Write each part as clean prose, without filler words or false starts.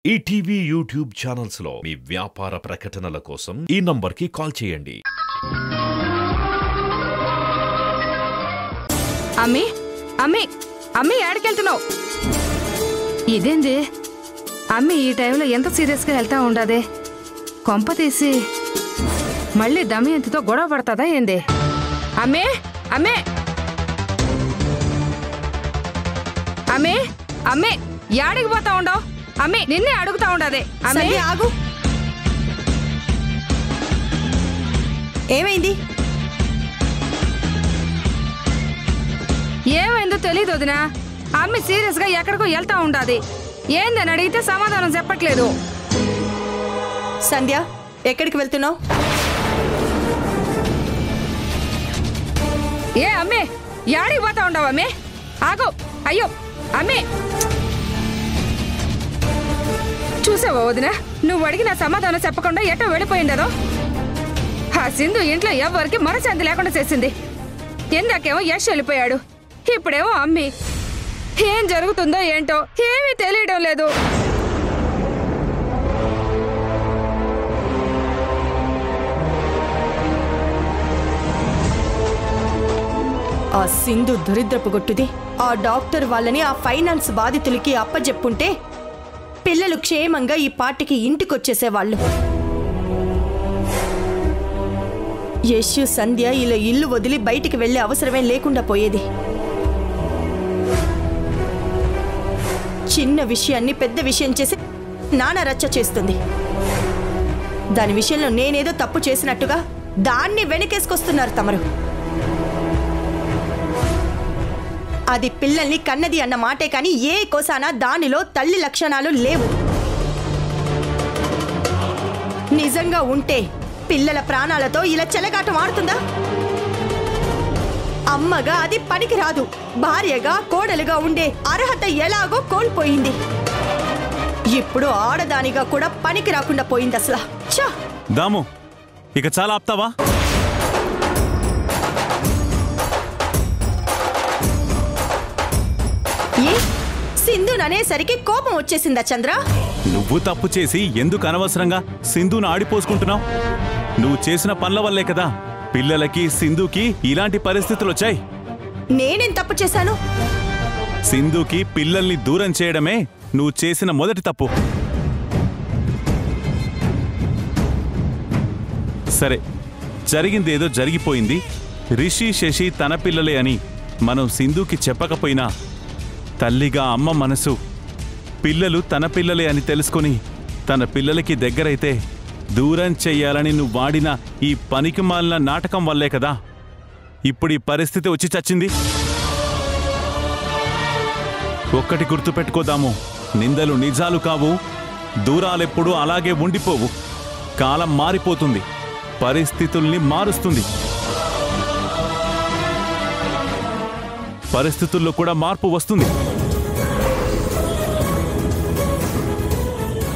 ETV YouTube channels లో మీ వ్యాపార ప్రకటనల కోసం ఈ నంబర్కి కాల్ చేయండి. అమ్మి అమ్మి అమ్మి ఏడకెళ్తున్నావు? ఇదేంది అమ్మి ఈ టైంలో ఎంత సీరియస్గా వెళ్తా ఉండదే? కొంప తీసి మళ్ళీ దమయంతితో గొడవ పడతాదా ఏంది? అమ్మే అమ్మే అమ్మే అమ్మే యాడికి పోతా ఉండవు? అమ్మే నిన్నే అడుగుతా ఉండదే. అమ్మే ఆగు. ఏమైంది? ఏమైందో తెలీదు వదినా. అమ్మి సీరియస్ గా ఎక్కడికో వెళ్తా ఉండాది. ఏందని అడిగితే సమాధానం చెప్పట్లేదు. సంధ్య, ఎక్కడికి వెళ్తున్నావు? ఏ అమ్మే యాడికి పోతా ఉండవు? అమ్మే ఆగు. అయ్యో అమ్మే, చూసావా వదినా, నువ్వు అడిగిన సమాధానం చెప్పకుండా ఎటో వెళ్ళిపోయిండదో. ఆ సింధు ఇంట్లో ఎవరికి మనశాంతి లేకుండా చేసింది. ఇందాకేమో యశ్ వెళ్ళిపోయాడు, ఇప్పుడేమో అమ్మి. ఏం జరుగుతుందో ఏంటో ఏమీ తెలియడం లేదు. ఆ సింధు దరిద్రపు గొట్టుది. ఆ డాక్టర్ వాళ్ళని ఆ ఫైనాన్స్ బాధితులకి అప్పజెప్పుంటే పిల్లలు క్షేమంగా ఈ పార్టీకి ఇంటికొచ్చేసేవాళ్ళు. యశు, సంధ్య ఇలా ఇల్లు వదిలి బయటికి వెళ్లే అవసరమే లేకుండా పోయేది. చిన్న విషయాన్ని పెద్ద విషయం చేసి నానా రచ్చ చేస్తుంది. దాని విషయంలో నేనేదో తప్పు చేసినట్టుగా దాన్ని వెనకేసుకొస్తున్నారు తమరు. అది పిల్లల్ని కన్నది అన్న మాటే కానీ ఏ కోసానా దానిలో తల్లి లక్షణాలు లేవు. నిజంగా ఉంటే పిల్లల ప్రాణాలతో ఇలా చెలగాటం ఆడుతుందా? అమ్మగా అది పనికి రాదు. భార్యగా, కోడలుగా ఉండే అర్హత ఎలాగో కోల్పోయింది. ఇప్పుడు ఆడదానిగా కూడా పనికి రాకుండా పోయింది అసలు. చా దాము, ఇక చాలా ఆప్తావా? సింధుని అనేసరికి కోపం వచ్చేసిందా చంద్ర? నువ్వు తప్పు చేసి ఎందుకు అనవసరంగా సింధును ఆడిపోసుకుంటున్నావు? నువ్వు చేసిన పనుల వల్లే కదా పిల్లలకి, సింధుకి ఇలాంటి పరిస్థితులు వచ్చాయి. నేనేం తప్పు చేశాను? సింధుకి పిల్లల్ని దూరం చేయడమే నువ్వు చేసిన మొదటి తప్పు. సరే, జరిగిందేదో జరిగిపోయింది. రిషి, శశి తన పిల్లలే అని మనం సింధుకి చెప్పకపోయినా తల్లిగా అమ్మ మనసు పిల్లలు తన పిల్లలే అని తెలుసుకొని తన పిల్లలకి దగ్గరైతే దూరం చెయ్యాలని నువ్వు వాడిన ఈ పనికిమాలిన నాటకం వల్లే కదా ఇప్పుడు ఈ పరిస్థితి వచ్చి చచ్చింది. ఒక్కటి గుర్తుపెట్టుకోదాము, నిందలు నిజాలు కావు, దూరాలెప్పుడూ అలాగే ఉండిపోవు. కాలం మారిపోతుంది, పరిస్థితుల్ని మారుస్తుంది. పరిస్థితుల్లో కూడా మార్పు వస్తుంది.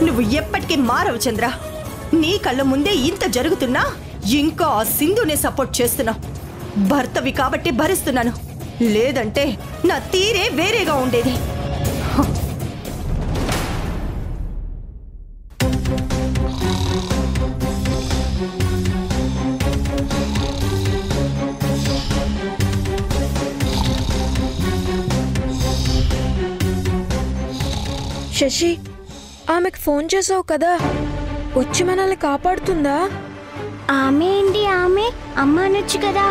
నువ్వు ఎప్పటికీ మారవు చంద్ర. నీ కళ్ళ ముందే ఇంత జరుగుతున్నా ఇంకా ఆ సింధునే సపోర్ట్ చేస్తున్నావు. భర్తవి కాబట్టి భరిస్తున్నాను, లేదంటే నా తీరే వేరేగా ఉండేది. శశి, ఆమెకు ఫోన్ చేసావు కదా, వచ్చి మనల్ని కాపాడుతుందా? ఆమె ఏంటి, ఆమె అమ్మ అనొచ్చు కదా.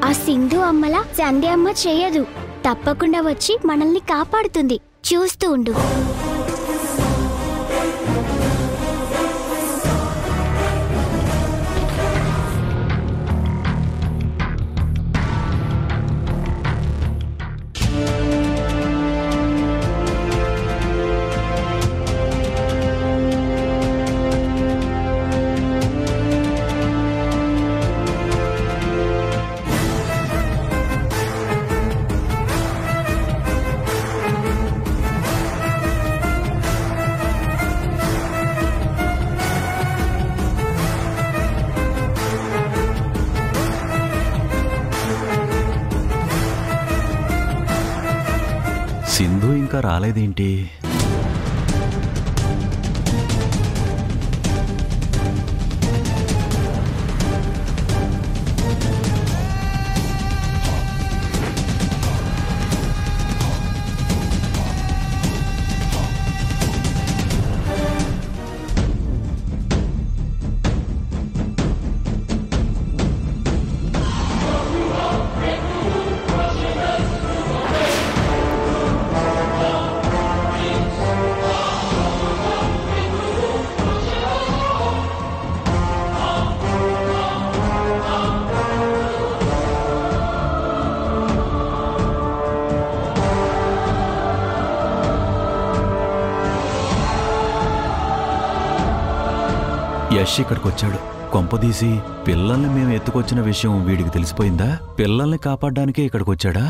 ఆ సింధు అమ్మలా సంధ్య అమ్మ చేయదు. తప్పకుండా వచ్చి మనల్ని కాపాడుతుంది. చూస్తూ ఉండు. సింధు ఇంకా రాలేదేంటి? యష్ ఇక్కడికి వచ్చాడు. కొంపదీసి పిల్లల్ని మేము ఎత్తుకొచ్చిన విషయం వీడికి తెలిసిపోయిందా? పిల్లల్ని కాపాడడానికే ఇక్కడికి వచ్చాడా?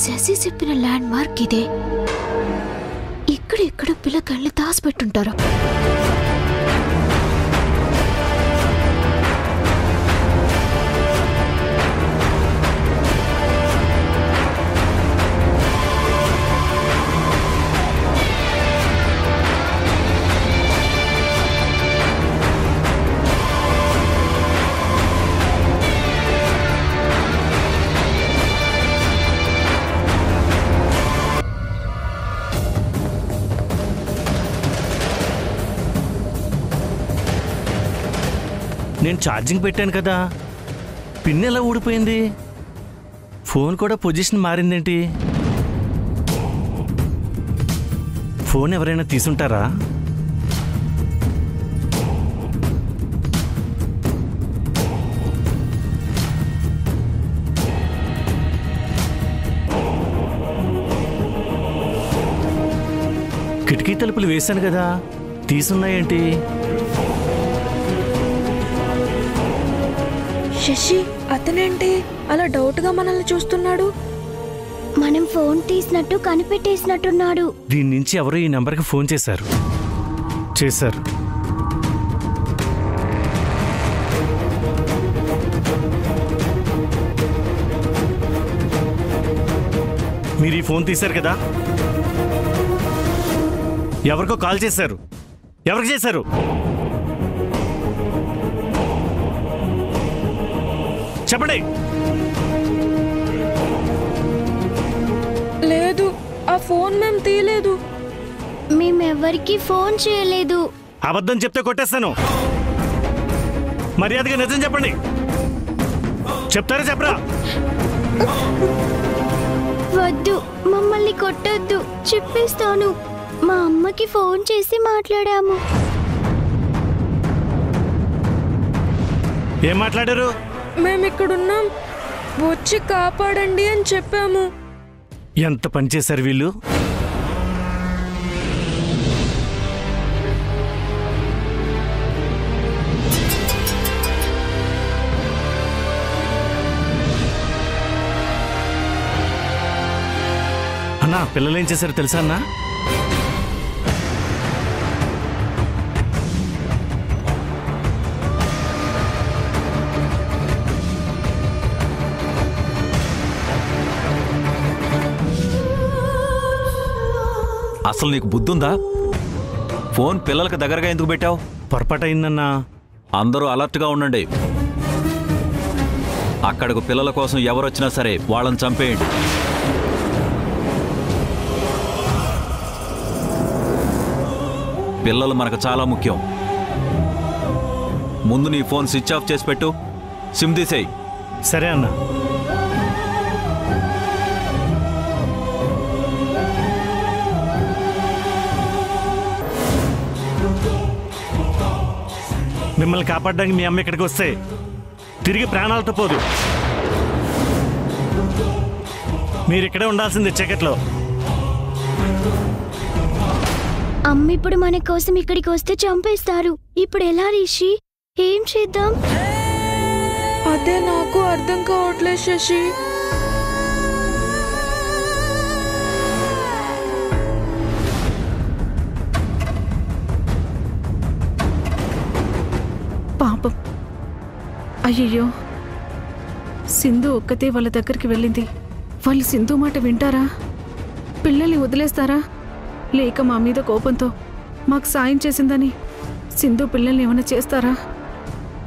శశి చెప్పిన ల్యాండ్ మార్క్ ఇదే. ఇక్కడ పిల్లకాయలు దాచిపెట్టుంటారు. నేను ఛార్జింగ్ పెట్టాను కదా, పిన్ ఎలా ఊడిపోయింది? ఫోన్ కూడా పొజిషన్ మారిందేంటి? ఫోన్ ఎవరైనా తీసుంటారా? కిటికీ తలుపులు వేశాను కదా, తీసున్నాయేంటి? శశి అతనేంటి అలా డౌట్గా మనల్ని చూస్తున్నాడు? మనం ఫోన్ తీసినట్టు కనిపెట్టేసినట్టున్నాడు. దీని నుంచి ఎవరో ఈ నెంబర్కి ఫోన్ చేశారు. మీరు ఈ ఫోన్ తీశారు కదా, ఎవరికో కాల్ చేశారు. ఎవరికి చేశారు? చెప్పండి. లేదు, ఆ ఫోన్ మేము తీయలేదు. మేమెవ్వరికి ఫోన్ చేయలేదు. అబద్ధం చెప్తే కొట్టేస్తాను. మర్యాదగా నిజం చెప్పండి. చెప్తారా చెప్పరా? వద్దు, మమ్మల్ని కొట్టొద్దు, చెప్పేస్తాను. మా అమ్మకి ఫోన్ చేసి మాట్లాడాము. ఏం మాట్లాడారు? మేమిక్కడున్నాం, వచ్చి కాపాడండి అని చెప్పాము. ఎంత పని చేశారు వీళ్ళు? అన్నా, పిల్లలు ఏం చేశారు తెలుసా అన్నా? అసలు నీకు బుద్ధుందా? ఫోన్ పిల్లలకు దగ్గరగా ఎందుకు పెట్టావు? పొరపాటు అయిందన్నా. అందరూ అలర్ట్గా ఉండండి. అక్కడకు పిల్లల కోసం ఎవరొచ్చినా సరే వాళ్ళని చంపేయండి. పిల్లలు మనకు చాలా ముఖ్యం. ముందు నీ ఫోన్ స్విచ్ ఆఫ్ చేసి పెట్టు. సిమ్ తీసేయి. సరే అన్న. మిమ్మల్ని కాపాడడానికి మీ అమ్మ ఇక్కడికి వస్తే తిరిగి ప్రాణాలతో పోదు. మీరు ఇక్కడే ఉండాల్సింది చీకట్లో. అమ్మ ఇప్పుడు మన కోసం ఇక్కడికి వస్తే చంపేస్తారు. ఇప్పుడు ఎలా రిషి? ఏం చేద్దాం? అదే నాకు అర్థం కావట్లేదు శశి. పాపం. అయ్యయ్యో, సింధు ఒక్కతే వాళ్ళ దగ్గరికి వెళ్ళింది. వాళ్ళు సింధు మాట వింటారా? పిల్లల్ని వదిలేస్తారా? లేక మా మీద కోపంతో మాకు సాయం చేసిందని సింధు పిల్లల్ని ఏమైనా చేస్తారా?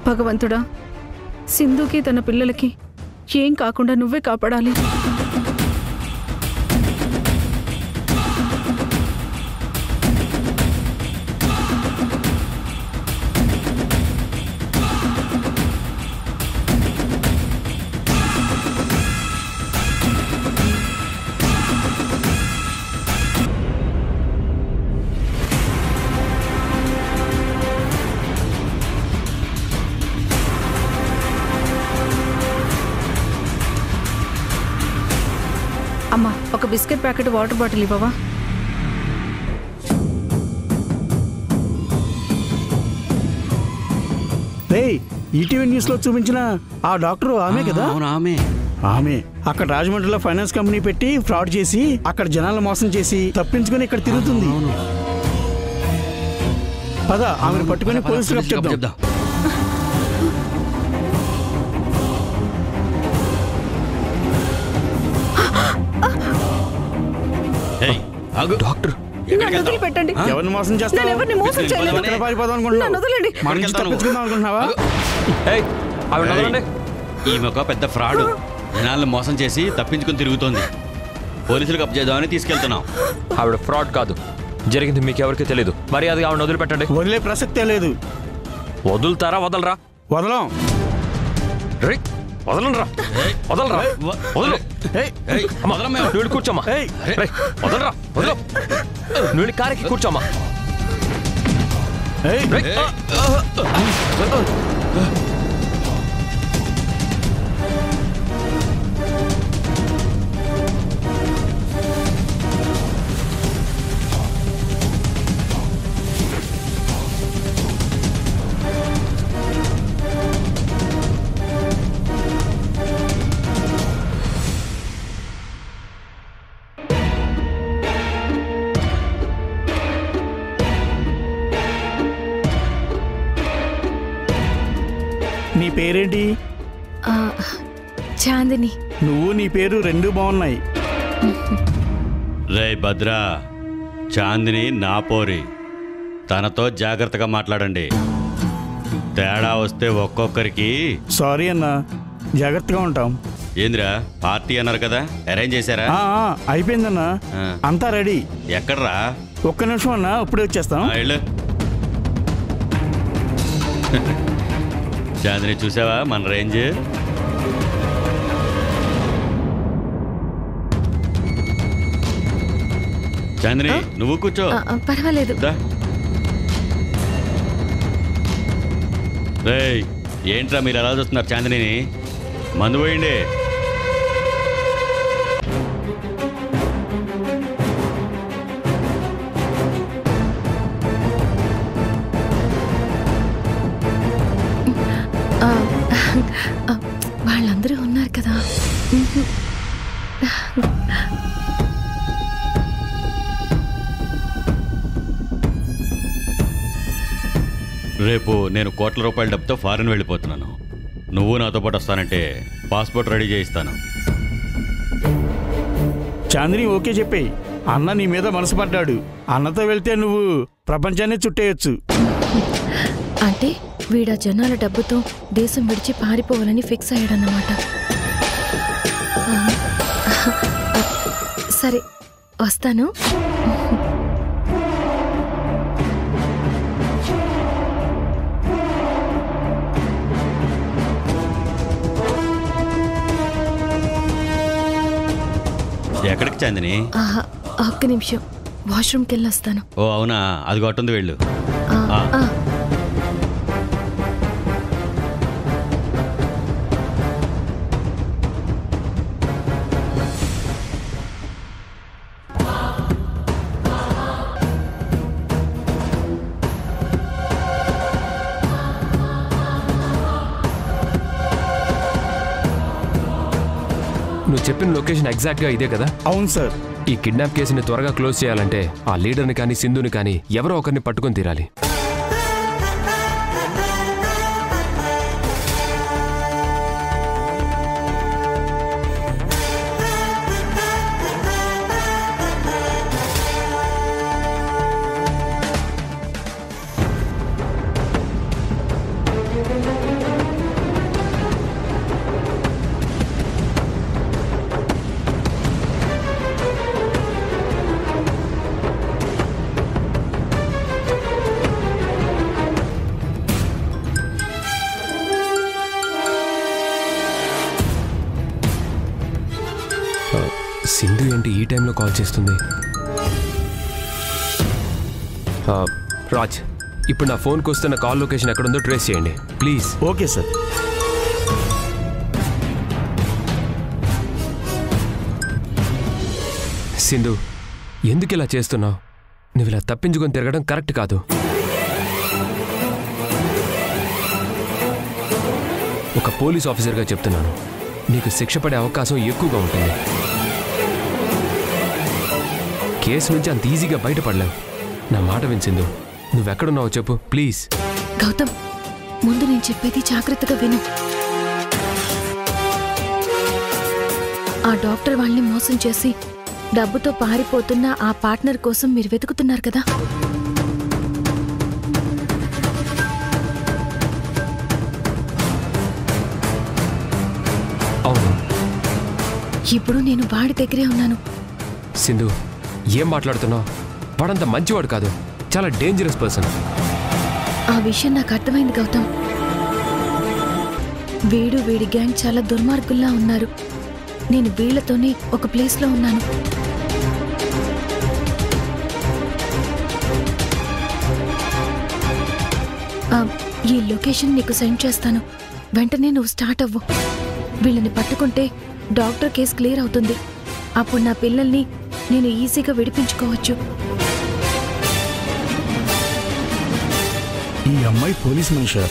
భగవంతుడా, సింధుకి తన పిల్లలకి ఏం కాకుండా నువ్వే కాపాడాలి. అమ్మా, ఒక బిస్కెట్ ప్యాకెట్, వాటర్ బాటిల్ ఇవ్వవా? ఈటీవీ న్యూస్ లో చూపించిన ఆ డాక్టర్ ఆమె కదా? ఆమె అక్కడ రాజమండ్రిలో ఫైనాన్స్ కంపెనీ పెట్టి ఫ్రాడ్ చేసి అక్కడ జనాలను మోసం చేసి తప్పించుకొని ఇక్కడ తిరుగుతుంది. పద, ఆమెను పట్టుకొని పోలీసులకు చెప్దాం. డాక్టర్, పెట్టండి. ఎవరిని మోసం చేస్తావు? ఎవరిని మోసం చేయలేదు. అనుకుంటున్నావా? ఈమె ఒక పెద్ద ఫ్రాడ్. జనాలను మోసం చేసి తప్పించుకుని తిరుగుతోంది. పోలీసులకు అప్పచేద్దామని తీసుకెళ్తున్నాం. ఆవిడ ఫ్రాడ్ కాదు. జరిగింది మీకెవరికి తెలీదు. మరి అది ఆవిడ వదిలిపెట్టండి. వదిలే ప్రసక్తే లేదు. వదులుతారా? వదలరా? వదలం. వదలరా? వదలరా? వదలు. నువ్వు కూర్చోమ్మా. వదలరా? వదలు. నువ్వు కారెక్కి కూర్చోమ్మా. నీ పేరేంటి? చాందిని. నువ్వు నీ పేరు రెండు బాగున్నాయి. రే భద్రా, చాందిని నా పోరి. తనతో జాగ్రత్తగా మాట్లాడండి. తేడా వస్తే ఒక్కొక్కరికి. సారీ అన్నా, జాగ్రత్తగా ఉంటాం. ఏంద్రా, పార్టీ అన్నారు కదా, అరేంజ్ చేశారా? అయిపోయిందన్నా, అంతా రెడీ. ఎక్కడ్రా? ఒక్క నిమిషం అన్నా, ఇప్పుడే వచ్చేస్తాం. చాందిని చూసావా మన రేంజ్? చాందిని నువ్వు కూర్చో. పర్వాలేదు. రేయ్, ఏంట్రా మీరు ఎలా చూస్తున్నారు చాందిని? మందు పోయిండి. వాళ్ళందరూ ఉన్నారు కదా. రేపు నేను కోట్ల రూపాయల డబ్బుతో ఫారెన్ వెళ్ళిపోతున్నాను. నువ్వు నాతో పాటు వస్తానంటే పాస్పోర్ట్ రెడీ చేయిస్తాను. చాందిని ఓకే చెప్పేయి. అన్న నీ మీద మనసు పడ్డాడు. అన్నతో వెళ్తే నువ్వు ప్రపంచాన్ని చుట్టేయచ్చు. అంటే వీడా జనాల డబ్బుతో దేశం విడిచి పారిపోవాలని ఫిక్స్ అయ్యాడన్నమాట. సరే వస్తాను. ఎక్కడికి చాందిని? ఒక్క నిమిషం, వాష్రూమ్కి వెళ్ళి వస్తాను. ఓ అవునా, అది కొట్టుంది వెళ్ళు. నువ్వు చెప్పిన లొకేషన్ ఎగ్జాక్ట్గా ఇదే కదా? అవును సార్. ఈ కిడ్నాప్ కేసుని త్వరగా క్లోజ్ చేయాలంటే ఆ లీడర్ని కానీ సింధుని కానీ ఎవరో ఒకరిని పట్టుకొని తీరాలి. సింధు ఏంటి ఈ టైంలో కాల్ చేస్తుంది? రాజ్, ఇప్పుడు నా ఫోన్కి వస్తున్న కాల్ లొకేషన్ ఎక్కడుందో ట్రేస్ చేయండి ప్లీజ్. Okay sir. సింధు, ఎందుకు ఇలా చేస్తున్నావు? నువ్వు ఇలా తప్పించుకొని తిరగడం కరెక్ట్ కాదు. ఒక పోలీస్ ఆఫీసర్గా చెప్తున్నాను, నీకు శిక్ష పడే అవకాశం ఎక్కువగా ఉంటుంది. కేసు నుంచి అంత ఈజీగా బయటపడలేవు. నా మాట వినిసిందు, నువ్వెక్కడున్నావో చెప్పు ప్లీజ్. గౌతమ్, ముందు నేను చెప్పేది జాగ్రత్తగా విను. ఆ డాక్టర్ వాళ్ళని మోసం చేసి డబ్బుతో పారిపోతున్న ఆ పార్ట్నర్ కోసం మీరు వెతుకుతున్నారు కదా? అవును. ఇప్పుడు నేను వాడి దగ్గరే ఉన్నాను. సింధు, ఏం మాట్లాడుతున్నావు? వాడంత మంచివాడు కాదు, చాలా డేంజరస్ పర్సన్. ఆ విషయం నాకు అర్థమైంది గౌతమ్. వీడి గ్యాంగ్ చాలా దుర్మార్గుల్లా ఉన్నారు. నేను వీళ్లతోనే ఒక ప్లేస్లో ఉన్నాను. ఈ లొకేషన్ నీకు సెండ్ చేస్తాను. వెంటనే నువ్వు స్టార్ట్ అవ్వు. వీళ్ళని పట్టుకుంటే డాక్టర్ కేసు క్లియర్ అవుతుంది. అప్పుడు నా పిల్లల్ని నేను ఈజీగా విడిపించుకోవచ్చు. ఈ అమ్మాయి పోలీస్ మనిషి.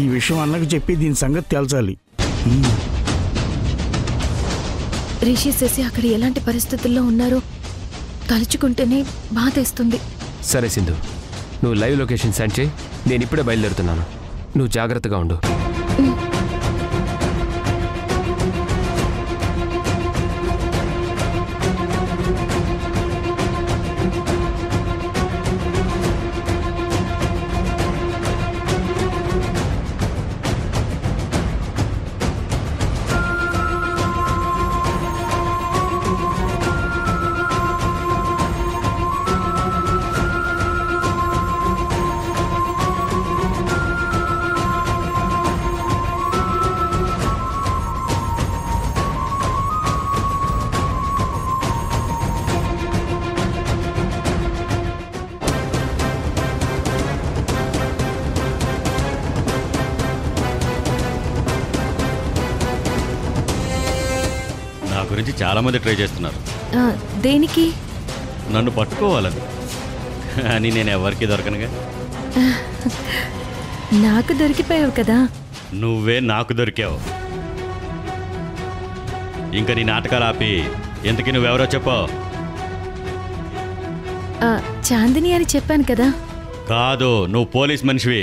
ఈ విషయం అన్నకు చెప్పి దీని సంగతి తేల్చాలి. రిషి శశి అక్కడ ఎలాంటి పరిస్థితుల్లో ఉన్నారో తలుచుకుంటేనే బాధేస్తుంది. సరే సింధు, నువ్వు లైవ్ లొకేషన్ సెండ్ చేయి. నేను ఇప్పుడే బయలుదేరుతున్నాను. నువ్వు జాగ్రత్తగా ఉండు. గురించి చాలా మంది ట్రై చేస్తున్నారు. దేనికి? నన్ను పట్టుకోవాలని. కానీ నేను ఎవరికి దొరకనుగా. నాకు దొరికిపోయావు కదా. నువ్వే నాకు దొరికావు. ఇంకా నీ నాటకాలు ఆపి ఎందుకు నువ్వెవరో చెప్పావు? చాందిని అని చెప్పాను కదా. కాదు, నువ్వు పోలీస్ మనిషివి.